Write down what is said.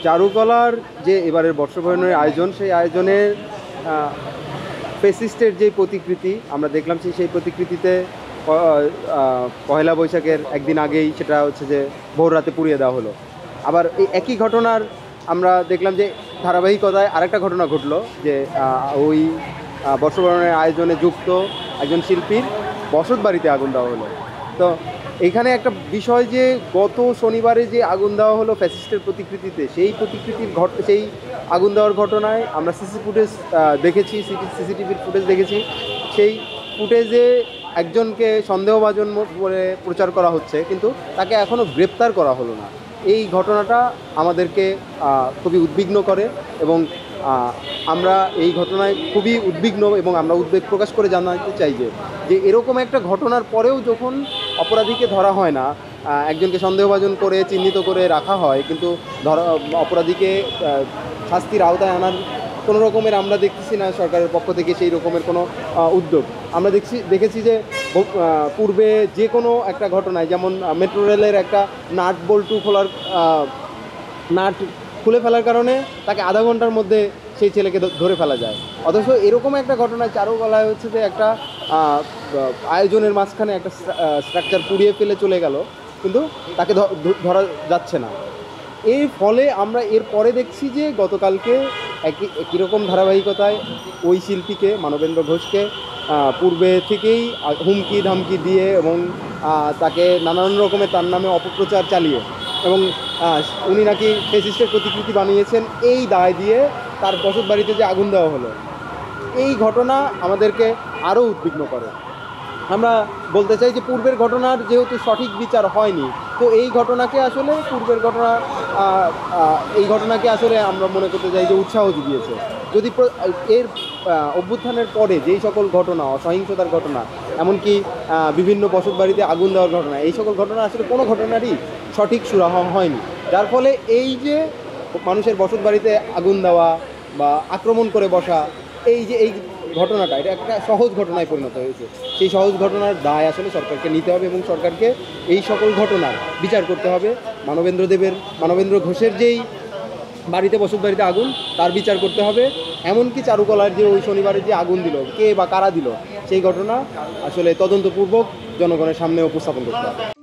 চারুকলার যে এবারের বর্ষবরণের আয়োজন, সেই আয়োজনের ফেসিস্টের যে প্রতিকৃতি আমরা দেখলাম, সেই প্রতিকৃতিতে পহেলা বৈশাখের একদিন আগেই সেটা হচ্ছে যে ভোর রাতে পুড়িয়ে দেওয়া হলো। আবার এই একই ঘটনার আমরা দেখলাম যে ধারাবাহিকতায় আরেকটা ঘটনা ঘটলো, যে ওই বর্ষবরণের আয়োজনে যুক্ত একজন শিল্পীর বসত বাড়িতে আগুন দেওয়া হলো। তো এখানে একটা বিষয় যে গত শনিবারে যে আগুন দেওয়া হলো ফ্যাসিস্টের প্রতিকৃতিতে, সেই প্রতিকৃতির সেই আগুন দেওয়ার ঘটনায় আমরা ফুটেজ দেখেছি, সিসিটিভির ফুটেজ দেখেছি। সেই ফুটেজে একজনকে সন্দেহভাজন বলে প্রচার করা হচ্ছে, কিন্তু তাকে এখনও গ্রেপ্তার করা হলো না। এই ঘটনাটা আমাদেরকে খুবই উদ্বিগ্ন করে এবং আমরা এই ঘটনায় খুবই উদ্বিগ্ন এবং আমরা উদ্বেগ প্রকাশ করে জানাতে চাই যে এরকম একটা ঘটনার পরেও যখন অপরাধীকে ধরা হয় না, একজনকে সন্দেহভাজন করে চিহ্নিত করে রাখা হয়, কিন্তু অপরাধীকে শাস্তির আওতায় আনার কোনো রকমের আমরা দেখতেছি না সরকারের পক্ষ থেকে সেই রকমের কোনো উদ্যোগ। আমরা দেখেছি যে পূর্বে যে কোনো একটা ঘটনায়, যেমন মেট্রো রেলের একটা নাট বল্টু নাট খুলে ফেলার কারণে তাকে আধা ঘন্টার মধ্যে সেই ছেলেকে ধরে ফেলা যায়। অথচ এরকম একটা ঘটনায় চারুকলায় হচ্ছে যে একটা আয়োজনের মাঝখানে একটা স্ট্রাকচার পুড়িয়ে ফেলে চলে গেল, কিন্তু তাকে ধরা যাচ্ছে না। এর ফলে আমরা এর পরে দেখছি যে গতকালকে একই রকম ধারাবাহিকতায় ওই শিল্পীকে, মানবেন্দ্র ঘোষকে, পূর্বে থেকেই হুমকি ধামকি দিয়ে এবং তাকে নানান রকমের তার নামে অপপ্রচার চালিয়ে এবং উনি নাকি ফেসিস্টের প্রতিকৃতি বানিয়েছেন এই দায় দিয়ে তার বসত বাড়িতে যে আগুন দেওয়া হলো, এই ঘটনা আমাদেরকে আরও উদ্বিগ্ন করে। আমরা বলতে চাই যে পূর্বের ঘটনার যেহেতু সঠিক বিচার হয়নি, তো এই ঘটনাকে আসলে এই ঘটনাকে আসলে আমরা মনে করতে চাই যে উৎসাহ জুগিয়েছে। যদি এর অভ্যুত্থানের পরে যেই সকল ঘটনা, অসহিংসতার ঘটনা, এমনকি বিভিন্ন বসত বাড়িতে আগুন দেওয়ার ঘটনা, এই সকল ঘটনা আসলে কোনো ঘটনারই সঠিক সুরাহা হয়নি, যার ফলে এই যে মানুষের বসত বাড়িতে আগুন দেওয়া বা আক্রমণ করে বসা, এই ঘটনাটা এটা একটা সহজ ঘটনায় পরিণত হয়েছে। সেই সহজ ঘটনার দায় আসলে সরকারকে নিতে হবে এবং সরকারকে এই সকল ঘটনার বিচার করতে হবে। মানবেন্দ্র ঘোষের যেই বসত বাড়িতে আগুন, তার বিচার করতে হবে। এমনকি চারুকলার যে ওই শনিবারে যে আগুন দিল, কে বা কারা দিল, সেই ঘটনা আসলে তদন্তপূর্বক জনগণের সামনে উপস্থাপন করতে হবে।